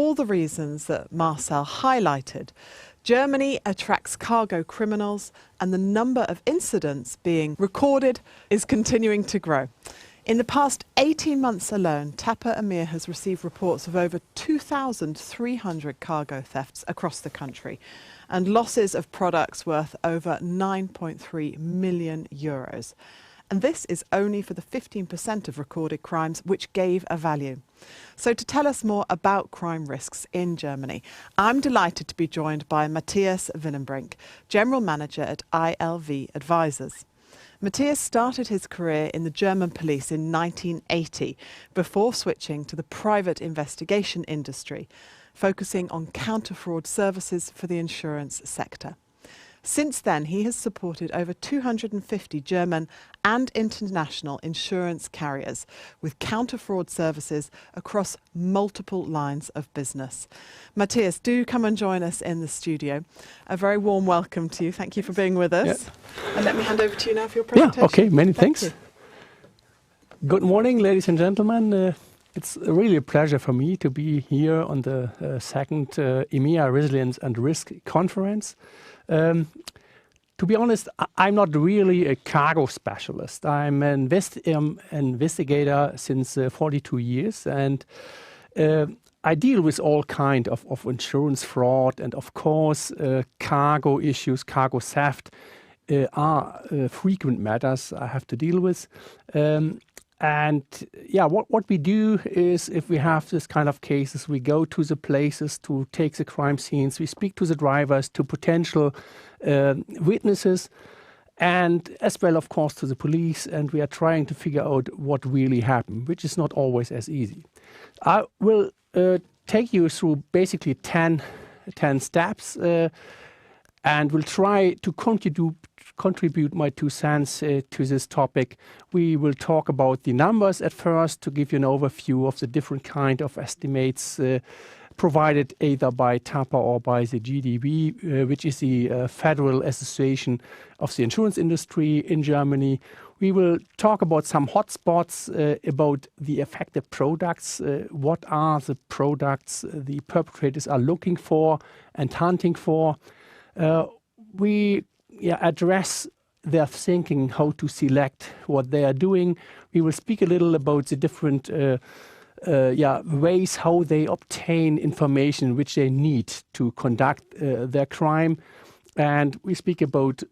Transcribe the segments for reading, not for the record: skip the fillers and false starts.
all the reasons that Marcel highlighted, Germany attracts cargo criminals and the number of incidents being recorded is continuing to grow. In the past 18 months alone, TAPA EMEA has received reports of over 2,300 cargo thefts across the country and losses of products worth over 9.3 million euros. And this is only for the 15% of recorded crimes which gave a value. So to tell us more about crime risks in Germany, I'm delighted to be joined by Matthias, General Manager at ILV Advisers. Matthias started his career in the German police in 1980 before switching to the private investigation industry, focusing on counter-fraud services for the insurance sector. Since then, he has supported over 250 German and international insurance carriers with counter-fraud services across multiple lines of business. Matthias, do come and join us in the studio. A very warm welcome to you. Thank you for being with us. Yeah. And let me hand over to you now for your presentation. Yeah, okay, many thanks. You. Good morning, ladies and gentlemen. It's really a pleasure for me to be here on the second EMEA Resilience and Risk Conference. To be honest, I'm not really a cargo specialist. I'm an investigator since 42 years, and I deal with all kind of insurance fraud, and of course cargo issues, cargo theft are frequent matters I have to deal with. And yeah, what we do is, if we have this kind of cases, we go to the places to take the crime scenes, we speak to the drivers, to potential witnesses, and as well, of course, to the police, and we are trying to figure out what really happened, which is not always as easy. I will take you through basically 10 steps, and will try to contribute my 2 cents to this topic. We will talk about the numbers at first to give you an overview of the different kind of estimates provided either by TAPA or by the GDB, which is the Federal Association of the Insurance Industry in Germany. We will talk about some hotspots, about the affected products, what are the products the perpetrators are looking for and hunting for. We address their thinking, how to select what they are doing. We will speak a little about the different ways how they obtain information which they need to conduct their crime. And we speak about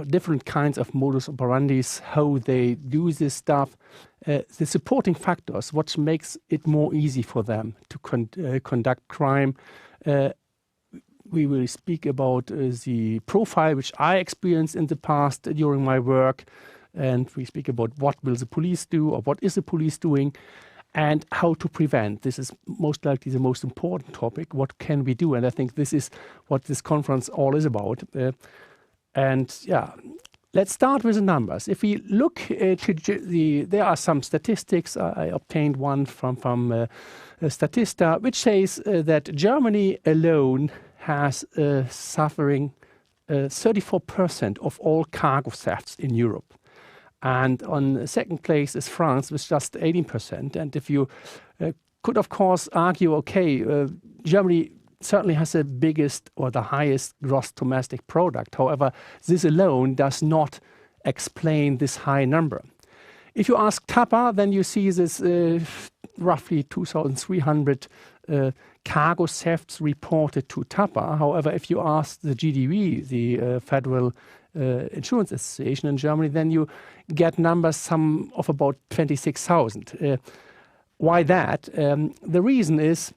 different kinds of modus operandis, how they do this stuff, the supporting factors, what makes it more easy for them to conduct crime. We will speak about the profile which I experienced in the past during my work, and we speak about what will the police do or what is the police doing and how to prevent. This is most likely the most important topic. What can we do? And I think this is what this conference all is about. Let's start with the numbers. If we look there are some statistics. I obtained one from Statista, which says that Germany alone has suffering 34% of all cargo thefts in Europe. And on the second place is France with just 18%. And if you could, of course, argue, okay, Germany certainly has the biggest or the highest gross domestic product. However, this alone does not explain this high number. If you ask TAPA, then you see this roughly 2,300 cargo thefts reported to TAPA. However, if you ask the GDB, the Federal Insurance Association in Germany, then you get numbers of about 26,000. Why that? The reason is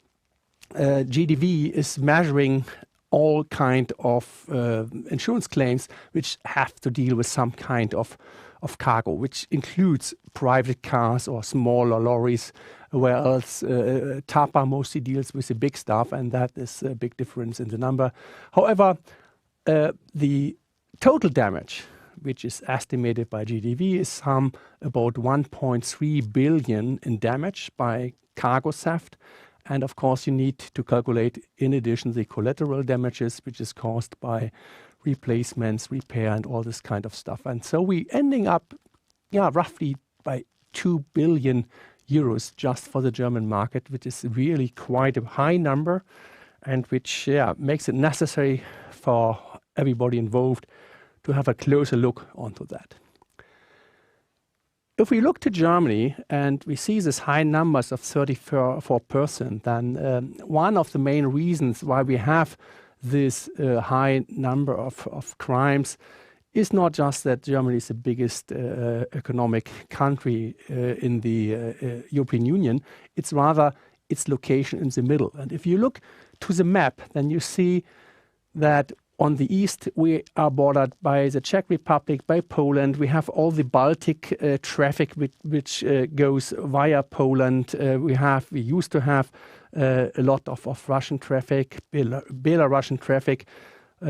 GDB is measuring all kind of insurance claims which have to deal with some kind of cargo, which includes private cars or smaller lorries, whereas TAPA mostly deals with the big stuff, and that is a big difference in the number. However, the total damage, which is estimated by GDB, is about 1.3 billion in damage by cargo theft. And of course, you need to calculate, in addition, the collateral damages, which is caused by replacements, repair, and all this kind of stuff. And so we ending up, roughly by 2 billion euros just for the German market, which is really quite a high number, and which makes it necessary for everybody involved to have a closer look onto that. If we look to Germany and we see these high numbers of 34%, then one of the main reasons why we have this high number of crimes is not just that Germany is the biggest economic country in the European Union, it's rather its location in the middle. And if you look to the map, then you see that on the east, we are bordered by the Czech Republic, by Poland. We have all the Baltic traffic which goes via Poland. We used to have a lot of Russian traffic, Belarusian traffic.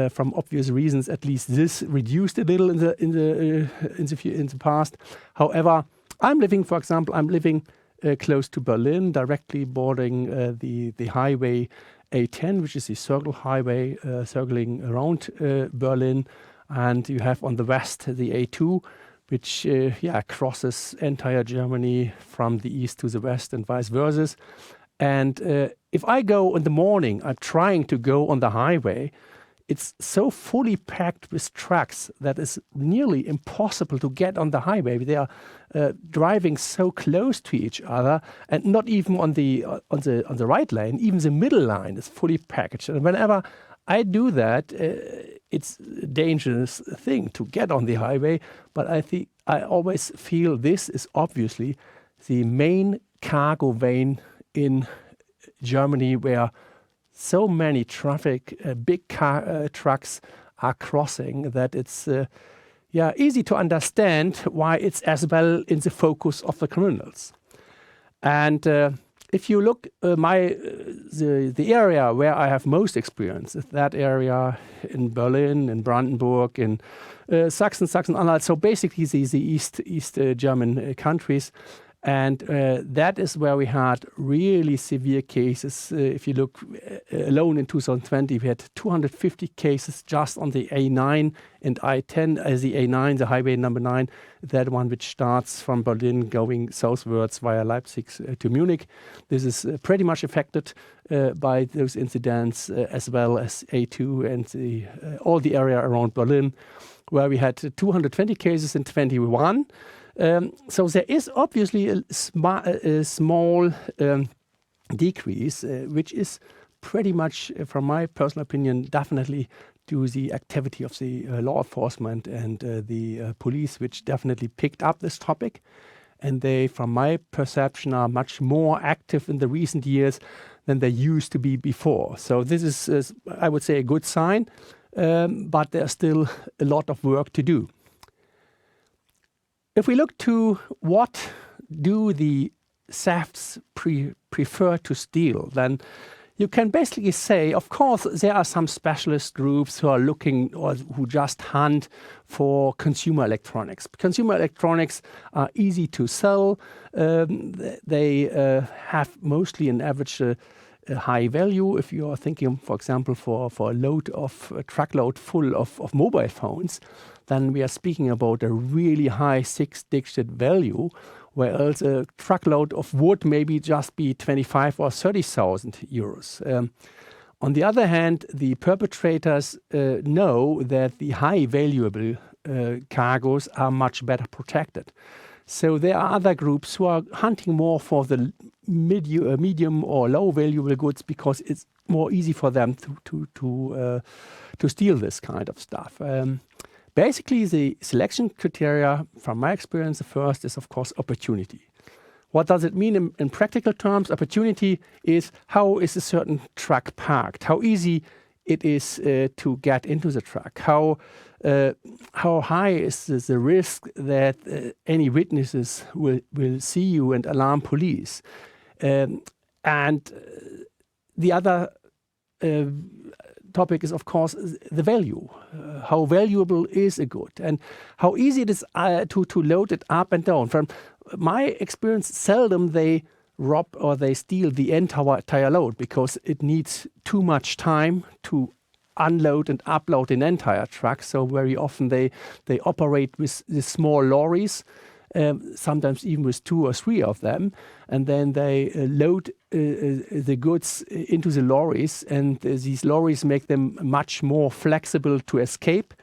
From obvious reasons, at least this reduced a little in the past. However, I'm living close to Berlin, directly bordering the highway A10, which is the circle highway circling around Berlin. And you have on the west the A2, which crosses entire Germany from the east to the west and vice versa. And if I go in the morning, I'm trying to go on the highway, it's so fully packed with trucks that it's nearly impossible to get on the highway. They are driving so close to each other, and not even on the right lane. Even the middle line is fully packed. And whenever I do that, it's a dangerous thing to get on the highway. But I always feel this is obviously the main cargo vein in Germany, where so many big trucks are crossing, that it's easy to understand why it's as well in the focus of the criminals. And if you look the area where I have most experience, is that area in Berlin, in Brandenburg, in Sachsen-Anhalt, so basically the East German countries. And that is where we had really severe cases. If you look alone in 2020, we had 250 cases just on the A9 and I10, as the A9, the highway number 9, that one which starts from Berlin going southwards via Leipzig to Munich. This is pretty much affected by those incidents, as well as A2 and all the area around Berlin, where we had 220 cases in 21. So there is obviously a small decrease, which is pretty much, from my personal opinion, definitely due to the activity of the law enforcement and the police, which definitely picked up this topic. And they, from my perception, are much more active in the recent years than they used to be before. So this is, I would say, a good sign, but there's still a lot of work to do. If we look to what do the thefts prefer to steal, then you can basically say, of course, there are some specialist groups who are looking or who just hunt for consumer electronics. Consumer electronics are easy to sell. They have mostly an average high value. If you are thinking, for example, for a truckload full of mobile phones, then we are speaking about a really high 6-digit value, whereas a truckload of wood maybe just be 25 or 30,000 euros. On the other hand, the perpetrators know that the high valuable cargoes are much better protected. So there are other groups who are hunting more for the medium or low valuable goods, because it's more easy for them to steal this kind of stuff. Basically, the selection criteria, from my experience, the first is, of course, opportunity. What does it mean in practical terms? Opportunity is, how is a certain truck parked? How easy it is to get into the truck? How high is the risk that any witnesses will see you and alarm police? And the other topic is, of course, the value. How valuable is a good, and how easy it is to load it up and down. From my experience, seldom they rob or they steal the entire load, because it needs too much time to unload and upload an entire truck. So very often they operate with the small lorries, sometimes even with 2 or 3 of them, and then they load the goods into the lorries, and these lorries make them much more flexible to escape,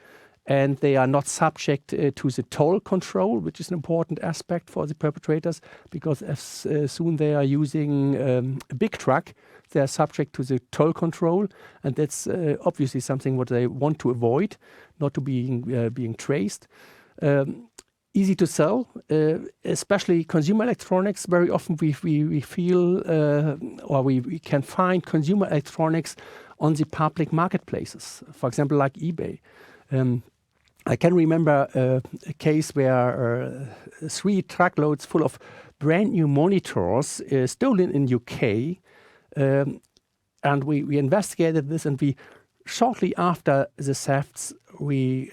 and they are not subject to the toll control, which is an important aspect for the perpetrators, because as soon they are using a big truck, they are subject to the toll control, and that's obviously something what they want to avoid, not to being traced. Easy to sell, especially consumer electronics. Very often we feel or we can find consumer electronics on the public marketplaces, for example, like eBay. I can remember a case where 3 truckloads full of brand new monitors stolen in UK, and we investigated this, and we shortly after the thefts we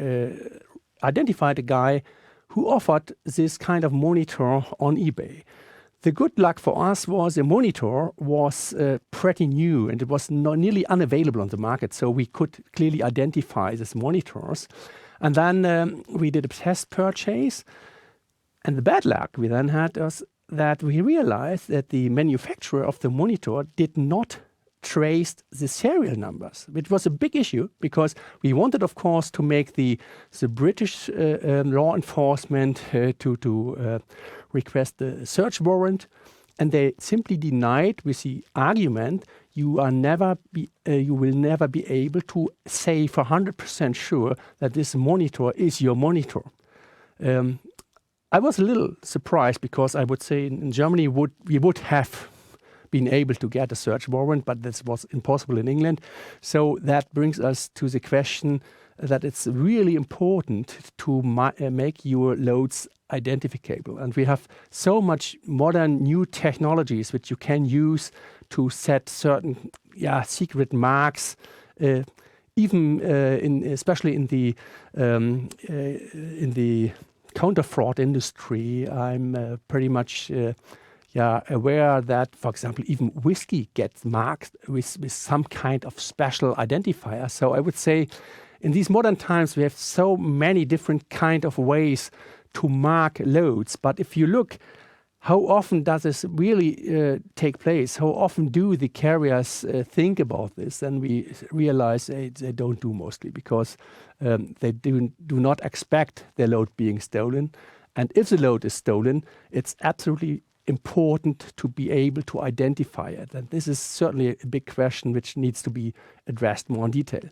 identified a guy who offered this kind of monitor on eBay. The good luck for us was the monitor was pretty new, and it was nearly unavailable on the market, so we could clearly identify these monitors. And then we did a test purchase, and the bad luck we then had was that we realized that the manufacturer of the monitor did not trace the serial numbers, which was a big issue, because we wanted, of course, to make the British law enforcement to request the search warrant, and they simply denied with the argument you will never be able to say for 100% sure that this monitor is your monitor. I was a little surprised, because I would say in Germany we would have been able to get a search warrant, but this was impossible in England. So that brings us to the question that it's really important to make your loads identifiable. And we have so much modern new technologies which you can use to set certain secret marks, even especially in the counter fraud industry. I'm pretty much aware that, for example, even whiskey gets marked with some kind of special identifier. So I would say in these modern times we have so many different kind of ways to mark loads. But if you look, how often does this really take place? How often do the carriers think about this? And we realize they don't do mostly, because they do not expect their load being stolen. And if the load is stolen, it's absolutely important to be able to identify it. And this is certainly a big question which needs to be addressed more in detail.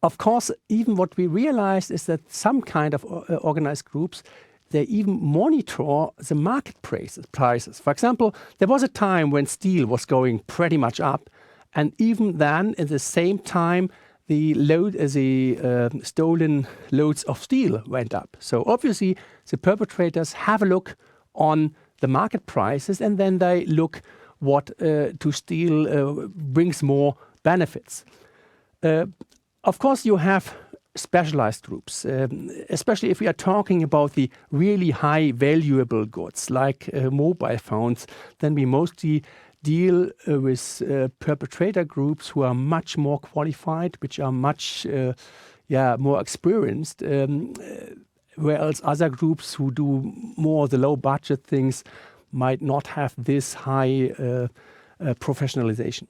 Of course, even what we realized is that some kind of organized groups, they even monitor the market prices. For example, there was a time when steel was going pretty much up, and even then, at the same time, the stolen loads of steel went up. So obviously, the perpetrators have a look on the market prices, and then they look what to steal brings more benefits. Of course, you have specialized groups, especially if we are talking about the really high valuable goods like mobile phones. Then we mostly deal with perpetrator groups who are much more qualified, which are much more experienced, whereas other groups who do more the low budget things might not have this high professionalization.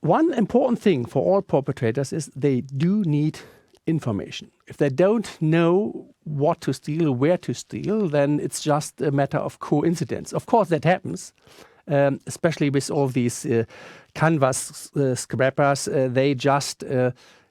One important thing for all perpetrators is they do need information. If they don't know what to steal, where to steal, then it's just a matter of coincidence. Of course, that happens, especially with all these canvas scrappers. They just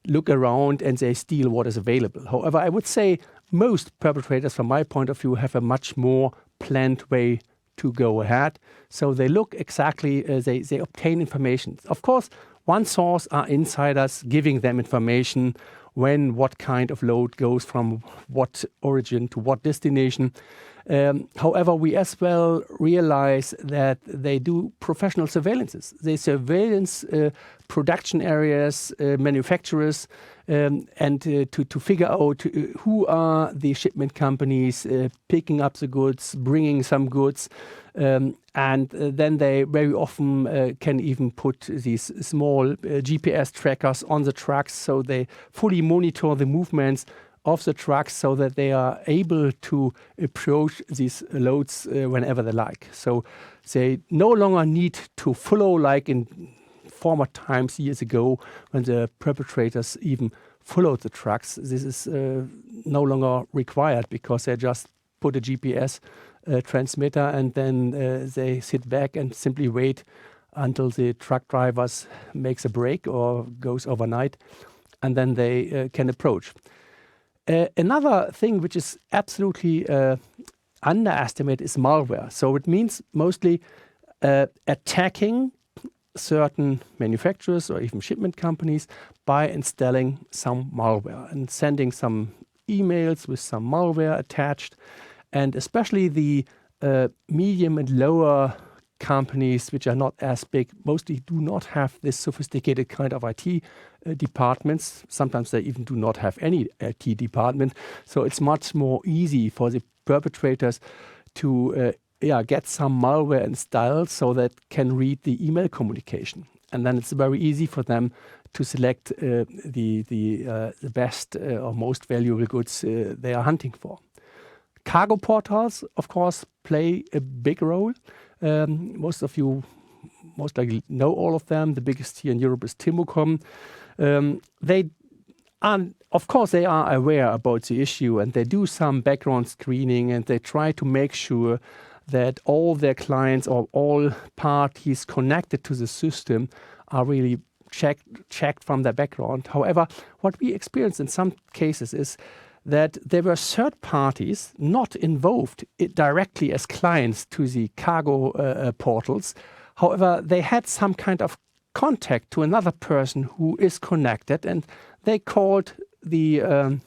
look around and they steal what is available. However, I would say most perpetrators, from my point of view, have a much more planned way to go ahead. So they look exactly, they obtain information. Of course, one source are insiders giving them information when what kind of load goes from what origin to what destination. However, we as well realize that they do professional surveillances. They surveillance production areas, manufacturers, and to figure out who are the shipment companies picking up the goods, bringing some goods, and then they very often can even put these small GPS trackers on the trucks, so they fully monitor the movements of the trucks so that they are able to approach these loads whenever they like. So they no longer need to follow like in former times years ago when the perpetrators even followed the trucks. This is no longer required because they just put a GPS transmitter and then they sit back and simply wait until the truck drivers makes a break or goes overnight, and then they can approach. Another thing which is absolutely underestimated is malware. So it means mostly attacking certain manufacturers or even shipment companies by installing some malware and sending some emails with some malware attached. And especially the medium and lower companies, which are not as big, mostly do not have this sophisticated kind of IT departments. Sometimes they even do not have any IT department. So it's much more easy for the perpetrators to get some malware installed so that can read the email communication. And then it's very easy for them to select the best or most valuable goods they are hunting for. Cargo portals, of course, play a big role. Most of you most likely know all of them. The biggest here in Europe is Timocom. They are aware about the issue, and they do some background screening, and they try to make sure that all their clients or all parties connected to the system are really checked from their background. However, what we experienced in some cases is that there were third parties not involved directly as clients to the cargo portals. However, they had some kind of contact to another person who is connected, and they called the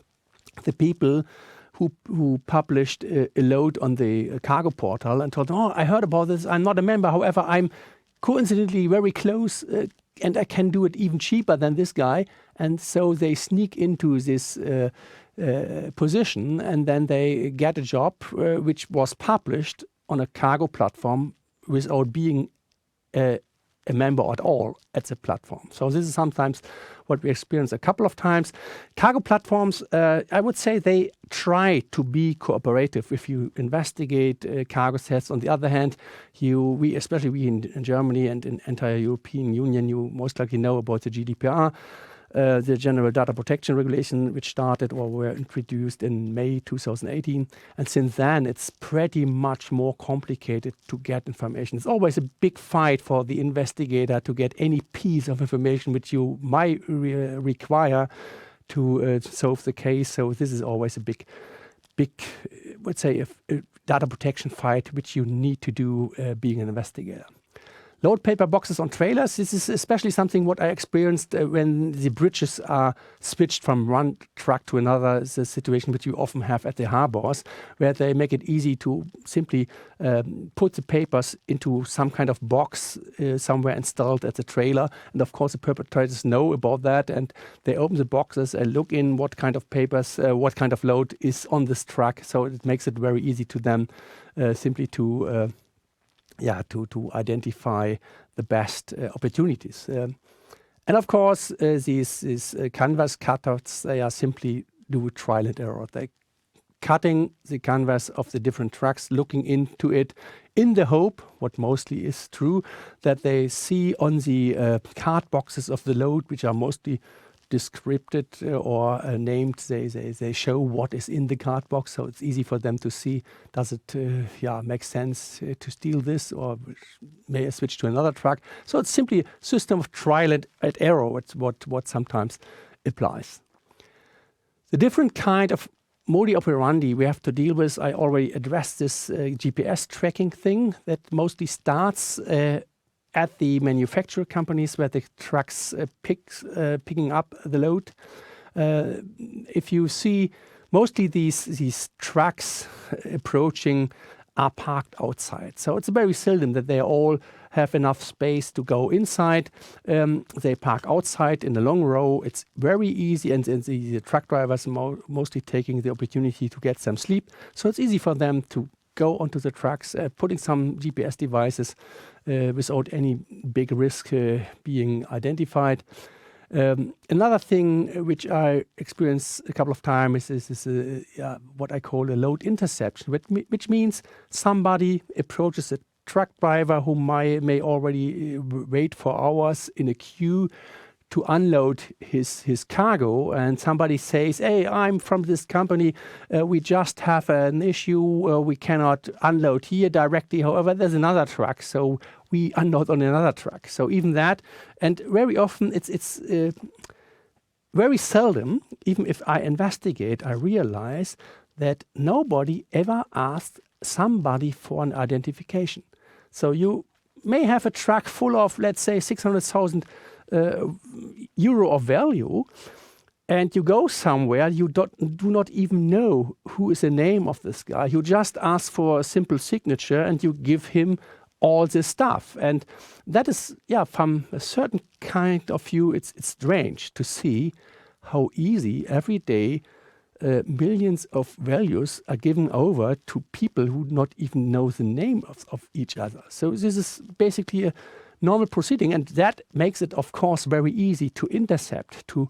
people who published a load on the cargo portal and told them, "Oh, I heard about this. I'm not a member. However, I'm coincidentally very close and I can do it even cheaper than this guy." And so they sneak into this position, and then they get a job which was published on a cargo platform without being a member at all at the platform. So this is sometimes what we experience a couple of times. Cargo platforms, I would say they try to be cooperative if you investigate cargo thefts. On the other hand, especially we in Germany and in entire European Union, you most likely know about the GDPR, the General Data Protection Regulation, which started or were introduced in May 2018. And since then, it's pretty much more complicated to get information. It's always a big fight for the investigator to get any piece of information which you might require to solve the case. So this is always a big, let's say, a data protection fight, which you need to do being an investigator. Load paper boxes on trailers. This is especially something what I experienced when the bridges are switched from one truck to another. It's a situation which you often have at the harbors, where they make it easy to simply put the papers into some kind of box somewhere installed at the trailer. And of course, the perpetrators know about that, and they open the boxes and look in what kind of papers, what kind of load is on this truck. So it makes it very easy to them simply to identify the best opportunities. And of course, these canvas cutters, they are simply do trial and error. They're cutting the canvas of the different trucks, looking into it in the hope, what mostly is true, that they see on the card boxes of the load, which are mostly descripted or named, they show what is in the card box, so it's easy for them to see, does it make sense to steal this, or may I switch to another truck? So it's simply a system of trial and error. It's what sometimes applies. The different kind of modi operandi we have to deal with, I already addressed this GPS tracking thing that mostly starts at the manufacturer companies where the trucks picking up the load. If you see mostly these trucks approaching are parked outside. So it's very seldom that they all have enough space to go inside. They park outside in a long row. It's very easy, and the truck drivers mostly taking the opportunity to get some sleep. So it's easy for them to go onto the trucks, putting some GPS devices without any big risk being identified. Another thing which I experienced a couple of times is what I call a load interception, which means somebody approaches a truck driver who may already wait for hours in a queue to unload his cargo, and somebody says, "Hey, I'm from this company. We just have an issue. We cannot unload here directly. However, there's another truck, so we unload on another truck." So even that, and very often it's very seldom, even if I investigate, I realize that nobody ever asked somebody for an identification. So you may have a truck full of, let's say, 600,000 euro of value, and you go somewhere, you do not even know who is the name of this guy. You just ask for a simple signature and you give him all this stuff. And that is, from a certain kind of view, it's strange to see how easy every day millions of values are given over to people who not even know the name of each other. So this is basically a normal proceeding, and that makes it, of course, very easy to intercept, to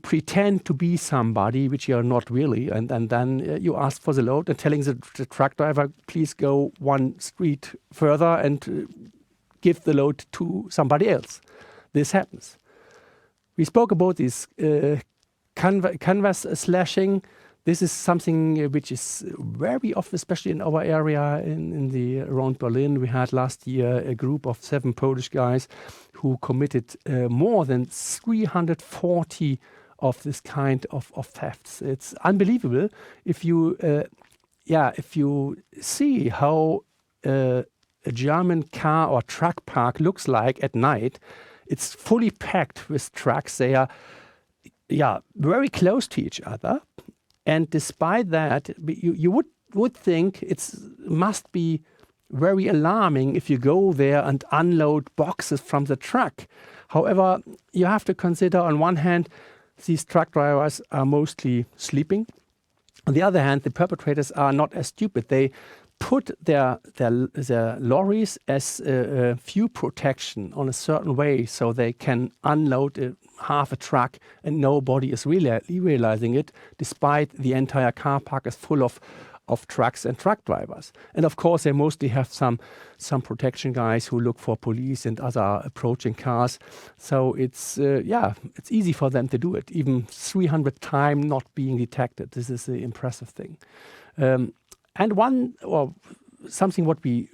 pretend to be somebody which you are not really, and then you ask for the load and telling the truck driver, please go one street further and give the load to somebody else. This happens. We spoke about this canvas slashing. This is something which is very often, especially in our area around Berlin. We had last year a group of 7 Polish guys who committed more than 340 of this kind of thefts. It's unbelievable if you see how a German car or truck park looks like at night. It's fully packed with trucks. They are very close to each other. And despite that, you would think it must be very alarming if you go there and unload boxes from the truck. However, you have to consider, on one hand, these truck drivers are mostly sleeping. On the other hand, the perpetrators are not as stupid. They put their lorries as a fuel protection on a certain way, so they can unload half a truck and nobody is really realizing it, despite the entire car park is full of trucks and truck drivers. And of course, they mostly have some protection guys who look for police and other approaching cars. So it's easy for them to do it, even 300 times not being detected. This is the impressive thing. And something what we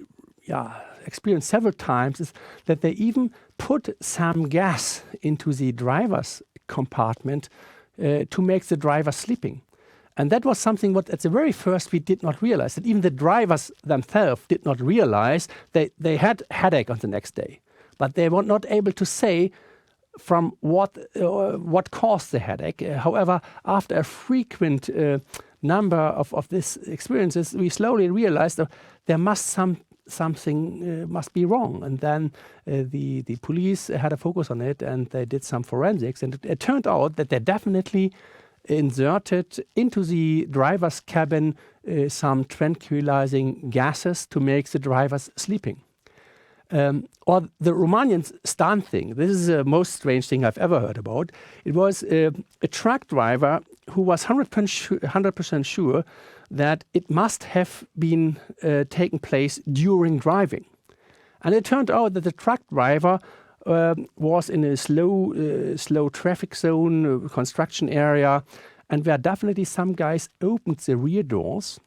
experienced several times is that they even put some gas into the driver's compartment to make the driver sleeping. And that was something what at the very first we did not realize, that even the drivers themselves did not realize they had headache on the next day. But they were not able to say from what caused the headache. However, after a frequent number of these experiences, we slowly realized that there something must be wrong. And then the police had a focus on it, and they did some forensics. And it turned out that they definitely inserted into the driver's cabin some tranquilizing gases to make the drivers sleeping. Or the Romanian stunt thing. This is the most strange thing I've ever heard about. It was a truck driver who was 100% sure that it must have been taken place during driving. And it turned out that the truck driver was in a slow traffic zone, construction area, and where definitely some guys opened the rear doors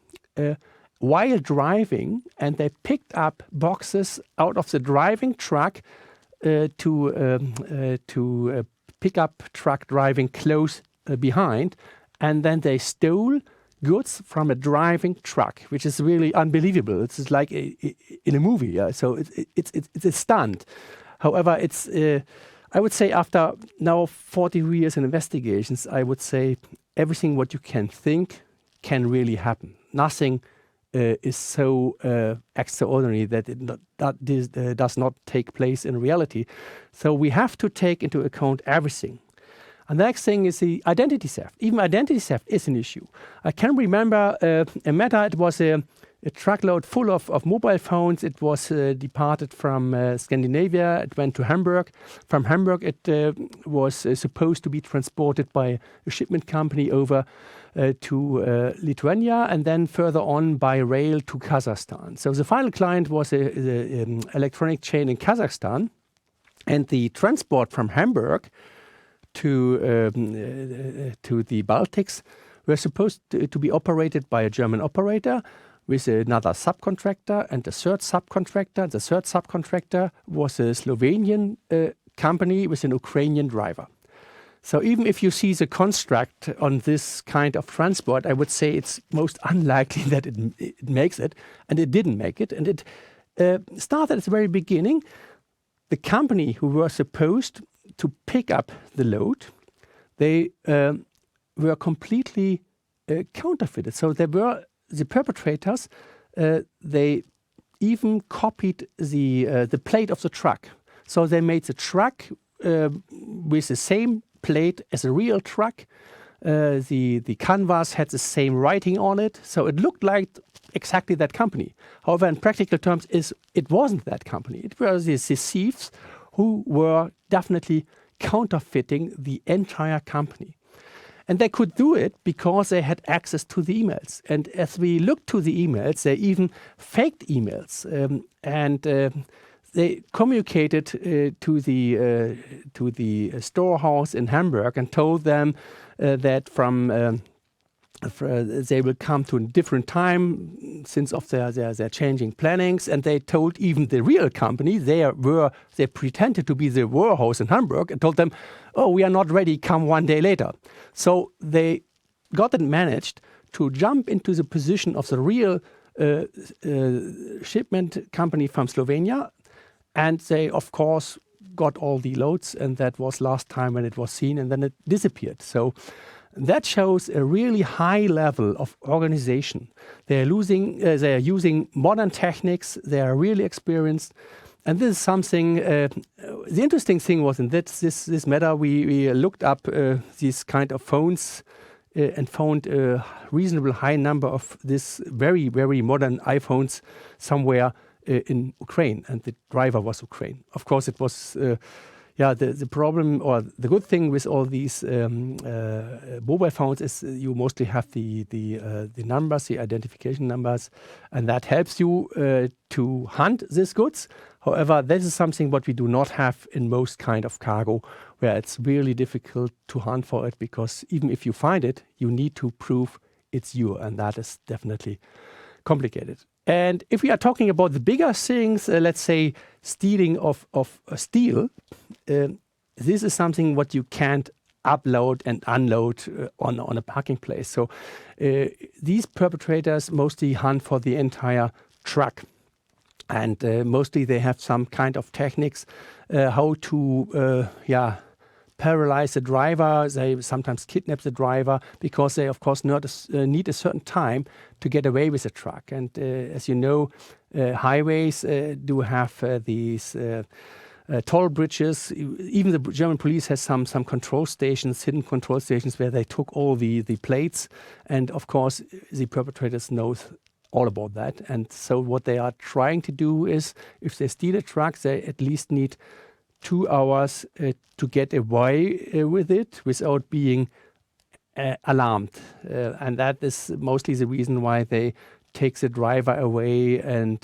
while driving, and they picked up boxes out of the driving truck to pick up truck driving close behind, and then they stole goods from a driving truck, which is really unbelievable. It's like in a movie, yeah? So it's a stunt. However, it's I would say after now 40 years in investigations, I would say everything what you can think can really happen. Nothing is so extraordinary that it does not take place in reality. So we have to take into account everything. And the next thing is the identity theft. Even identity theft is an issue. I can remember a matter, it was a truckload full of mobile phones. It was departed from Scandinavia. It went to Hamburg. From Hamburg, it was supposed to be transported by a shipment company over to Lithuania and then further on by rail to Kazakhstan. So the final client was an electronic chain in Kazakhstan, and the transport from Hamburg to the Baltics were supposed to be operated by a German operator with another subcontractor and a third subcontractor. The third subcontractor was a Slovenian company with an Ukrainian driver. So even if you see the construct on this kind of transport, I would say it's most unlikely that it makes it, and it didn't make it. And it started at the very beginning. The company who were supposed to pick up the load, they were completely counterfeited. So they were the perpetrators. They even copied the plate of the truck. So they made the truck with the same plate as a real truck. The canvas had the same writing on it, so it looked like exactly that company. However, in practical terms, it wasn't that company. It was the thieves who were definitely counterfeiting the entire company. And they could do it because they had access to the emails. And as we looked to the emails, they even faked emails. They communicated to the storehouse in Hamburg and told them that they will come to a different time since of their changing plannings. And they told even the real company, they pretended to be the warehouse in Hamburg and told them, oh, we are not ready, come one day later. So they got it managed to jump into the position of the real shipment company from Slovenia. And they, of course, got all the loads, and that was last time when it was seen, and then it disappeared. So that shows a really high level of organization. They are using modern techniques. They are really experienced, and this is something. The interesting thing was in this matter, we looked up these kind of phones and found a reasonable high number of this very, very modern iPhones somewhere in Ukraine, and the driver was Ukraine. Of course, it was the problem, or the good thing with all these mobile phones is you mostly have the numbers, the identification numbers, and that helps you to hunt these goods. However, this is something what we do not have in most kind of cargo, where it's really difficult to hunt for it, because even if you find it, you need to prove it's you, and that is definitely complicated. And if we are talking about the bigger things, let's say stealing of steel, this is something what you can't upload and unload on a parking place. So these perpetrators mostly hunt for the entire truck. And mostly they have some kind of techniques how to paralyze the driver. They sometimes kidnap the driver because they, of course, need a certain time to get away with the truck. And as you know, highways do have these toll bridges. Even the German police has some control stations, hidden control stations, where they took all the plates. And of course, the perpetrators know all about that. And so what they are trying to do is, if they steal a truck, they at least need 2 hours to get away with it without being alarmed. And that is mostly the reason why they take the driver away and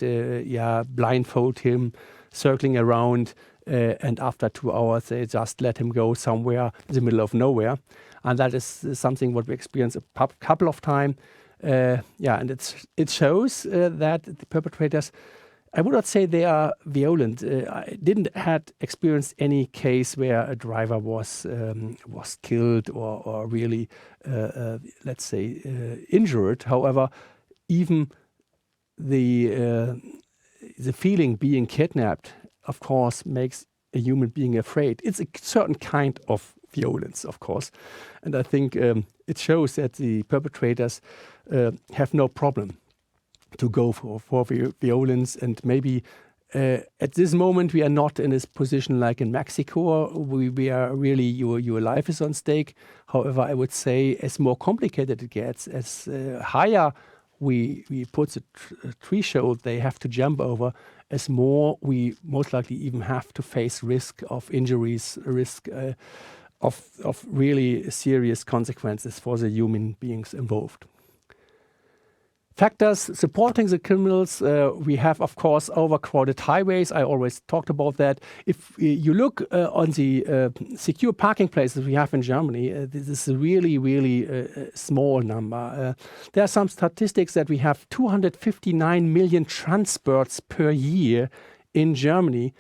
blindfold him, circling around. And after 2 hours, they just let him go somewhere in the middle of nowhere. And that is something what we experienced a couple of times. And it shows that the perpetrators, I would not say they are violent. I didn't had experienced any case where a driver was killed or really, let's say, injured. However, even the feeling being kidnapped, of course, makes a human being afraid. It's a certain kind of violence, of course. And I think it shows that the perpetrators have no problem to go for violence. And maybe at this moment we are not in this position like in Mexico. We are really, your life is on stake. However, I would say as more complicated it gets, as higher we put the threshold they have to jump over, as more we most likely even have to face risk of injuries, risk of really serious consequences for the human beings involved. Factors supporting the criminals, we have, of course, overcrowded highways. I always talked about that. If you look on the secure parking places we have in Germany, this is a really, really small number. There are some statistics that we have 259 million transports per year in Germany,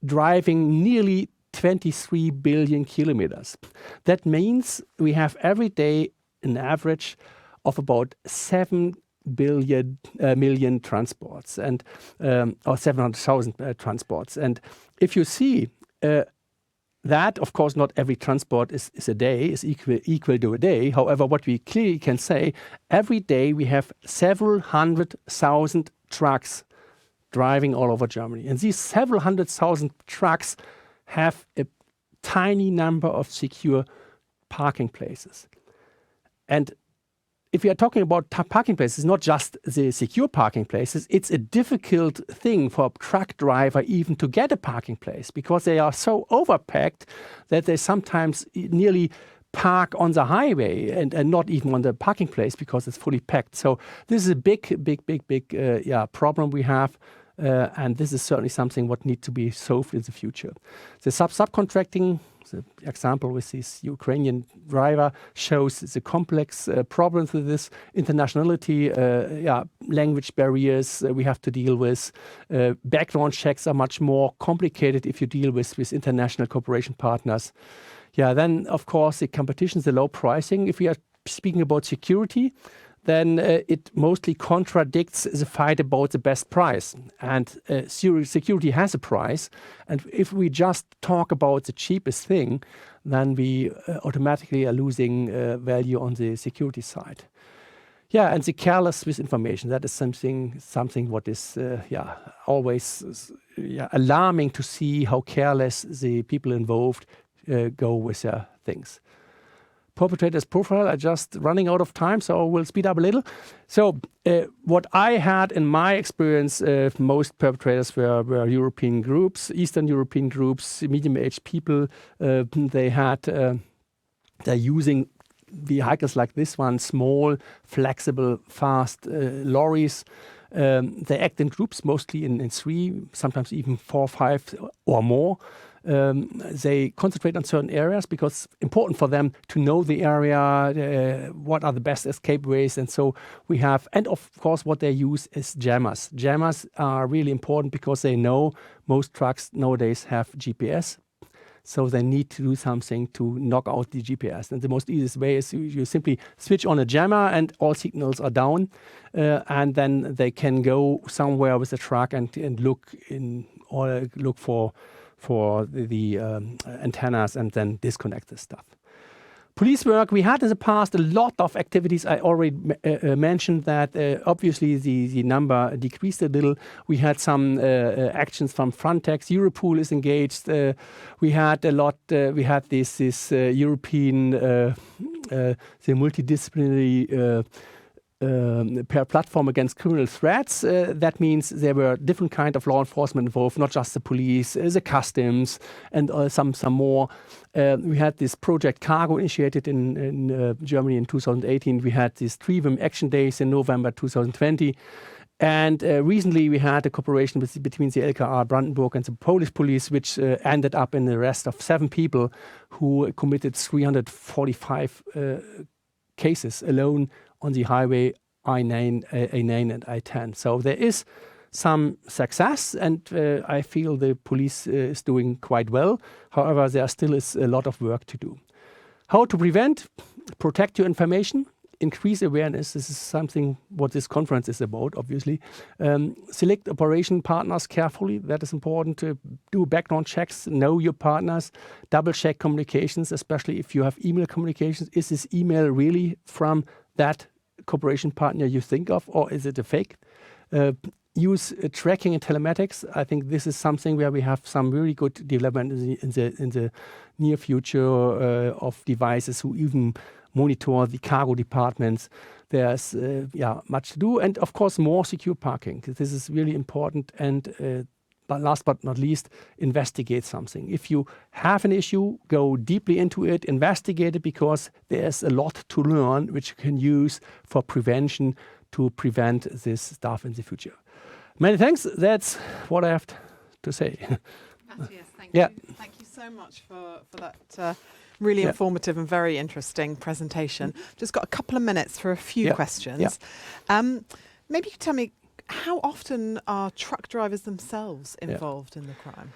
driving nearly 23 billion kilometers. That means we have every day an average of about 7 million transports, and or 700,000 transports. And if you see that, of course, not every transport is a day, is equal to a day. However, what we clearly can say, every day we have several 100,000 trucks driving all over Germany. And these several 100,000 trucks have a tiny number of secure parking places. And if we are talking about parking places, not just the secure parking places, it's a difficult thing for a truck driver even to get a parking place, because they are so overpacked that they sometimes nearly park on the highway and not even on the parking place because it's fully packed. So this is a big problem we have. And this is certainly something what needs to be solved in the future. The subcontracting, the example with this Ukrainian driver, shows the complex problems with this internationality, language barriers we have to deal with. Background checks are much more complicated if you deal with international cooperation partners. Then, of course, the competition, the low pricing. If we are speaking about security, then it mostly contradicts the fight about the best price. And security has a price. And if we just talk about the cheapest thing, then we automatically are losing value on the security side. And the careless with information, that is something what is always alarming to see how careless the people involved go with their things. Perpetrators profile, I'm just running out of time, so we'll speed up a little. So what I had in my experience, most perpetrators were European groups, Eastern European groups, medium-aged people. They're using vehicles like this one, small, flexible, fast lorries. They act in groups, mostly in 3, sometimes even 4, 5 or more. They concentrate on certain areas because it's important for them to know the area, what are the best escape ways. And so we have, and of course what they use is jammers. Jammers are really important because they know most trucks nowadays have GPS. So they need to do something to knock out the GPS. And the most easiest way is you simply switch on a jammer and all signals are down. And then they can go somewhere with the truck and look for the antennas and then disconnect this stuff. Police work, we had in the past a lot of activities. I already mentioned that obviously the number decreased a little. We had some actions from Frontex. Europol is engaged. We had a lot. We had this European the multidisciplinary per platform against criminal threats. That means there were different kind of law enforcement involved, not just the police, the customs, and some more. We had this Project Cargo initiated in Germany in 2018. We had these Trivium Action Days in November 2020. And recently we had a cooperation between the LKR Brandenburg and the Polish police, which ended up in the arrest of 7 people who committed 345 cases alone on the highway A9 and I-10. So there is some success, and I feel the police is doing quite well. However, there still is a lot of work to do. How to prevent? Protect your information. increase awareness. This is something what this conference is about, obviously. Select operation partners carefully. That is important to do background checks, know your partners, double check communications, especially if you have email communications. Is this email really from that cooperation partner you think of, or is it a fake? Use tracking and telematics. I think this is something where we have some really good development in the near future of devices who even monitor the cargo departments. There's much to do, and of course more secure parking. This is really important. And but last but not least, investigate something. If you have an issue, go deeply into it, investigate it, because there's a lot to learn which you can use for prevention to prevent this stuff in the future. Many thanks. That's what I have to say. Matthias, thank you. Thank you so much for that really informative and very interesting presentation. Just got a couple of minutes for a few questions. Maybe you could tell me, how often are truck drivers themselves involved in the crime?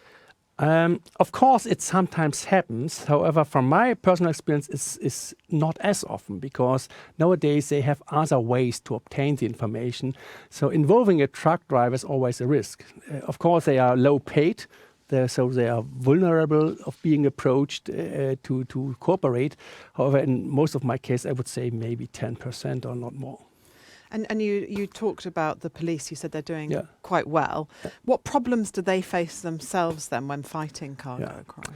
Of course, it sometimes happens. However, from my personal experience, it's not as often, because nowadays they have other ways to obtain the information. So involving a truck driver is always a risk. Of course, they are low paid, so they are vulnerable of being approached to cooperate. However, in most of my cases, I would say maybe 10% or not more. And you talked about the police. You said they're doing quite well. What problems do they face themselves then when fighting cargo crime?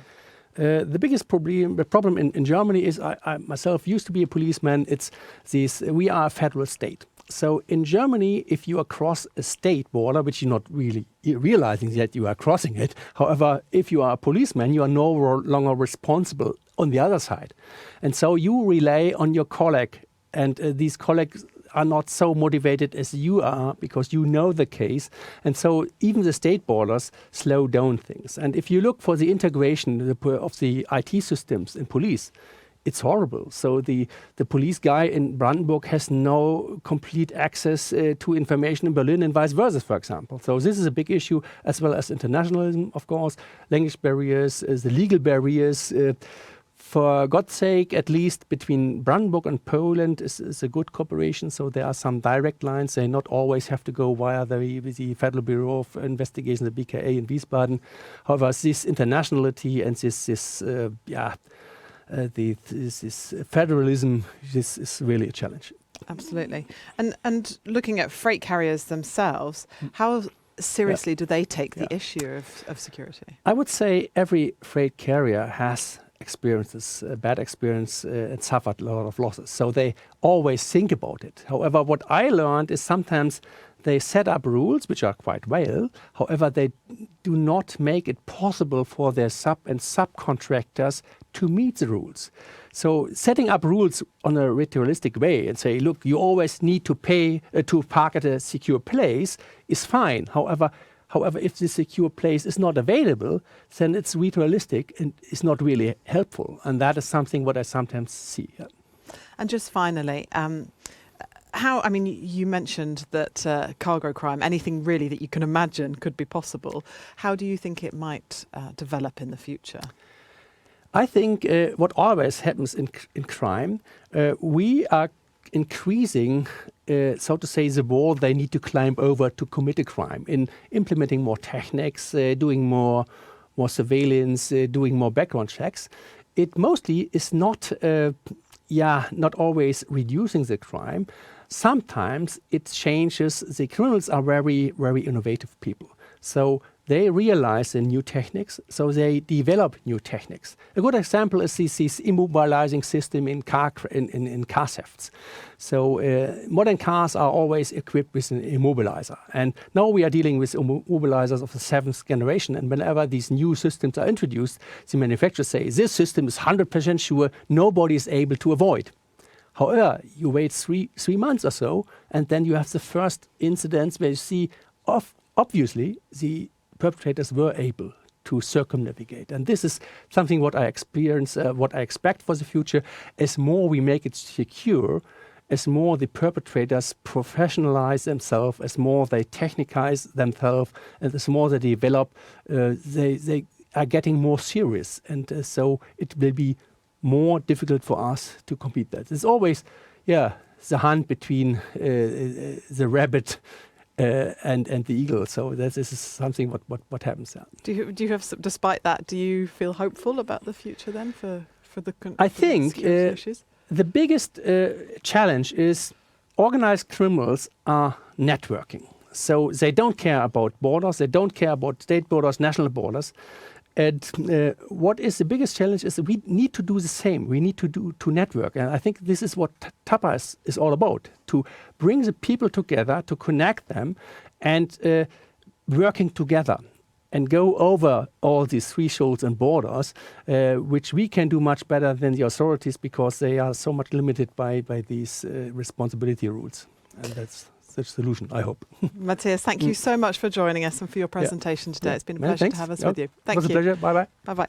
The biggest problem in Germany is, I myself used to be a policeman. It's this: we are a federal state. So in Germany, if you across a state border, which you're not really realizing that you are crossing it, however, if you are a policeman, you are no longer responsible on the other side. And so you rely on your colleague, and these colleagues are not so motivated as you are, because you know the case. And so even the state borders slow down things. And if you look for the integration of the IT systems in police, it's horrible. So the police guy in Brandenburg has no complete access to information in Berlin, and vice versa, for example. So this is a big issue, as well as internationalism, of course, language barriers, the legal barriers. For God's sake, at least between Brandenburg and Poland is a good cooperation. So there are some direct lines. They not always have to go via the Federal Bureau of Investigation, the BKA in Wiesbaden. However, this internationality and this federalism, this is really a challenge. Absolutely. And looking at freight carriers themselves, how seriously do they take the issue of security? I would say every freight carrier has experiences, bad experience, and suffered a lot of losses. So they always think about it. However, what I learned is sometimes they set up rules which are quite well. However, they do not make it possible for their subcontractors to meet the rules. So setting up rules on a ritualistic way and say, look, you always need to pay to park at a secure place is fine. However, if the secure place is not available, then it's ritualistic and it's not really helpful. And that is something what I sometimes see. And just finally, you mentioned that cargo crime, anything really that you can imagine could be possible. How do you think it might develop in the future? I think what always happens in crime, we are increasing, so to say, the wall they need to climb over to commit a crime, in implementing more techniques, doing more surveillance, doing more background checks. It mostly is not always reducing the crime. Sometimes it changes. The criminals are very, very innovative people. So they realize the new techniques, so they develop new techniques. A good example is this immobilizing system in car thefts. So modern cars are always equipped with an immobilizer. And now we are dealing with immobilizers of the 7th generation. And whenever these new systems are introduced, the manufacturers say, this system is 100% sure nobody is able to avoid. However, you wait three months or so, and then you have the first incidents where you see, obviously, the perpetrators were able to circumnavigate. And this is something what I experience, what I expect for the future. As more we make it secure, as more the perpetrators professionalize themselves, as more they technicize themselves, and as more they develop, they are getting more serious. And so it will be more difficult for us to compete that. It's always, the hunt between the rabbit and the eagle. So this is something what happens there. Do you have, despite that, do you feel hopeful about the future then for the I think security issues? the biggest challenge is organized criminals are networking. So they don't care about borders, they don't care about state borders, national borders. And what is the biggest challenge is that we need to do the same. We need to network. And I think this is what TAPA is all about, to bring the people together, to connect them, and working together and go over all these thresholds and borders, which we can do much better than the authorities because they are so much limited by these responsibility rules. And that's the solution, I hope. Matthias, thank you so much for joining us and for your presentation today. It's been a pleasure to have us with you. Thank you. It was a pleasure. Bye-bye. Bye-bye.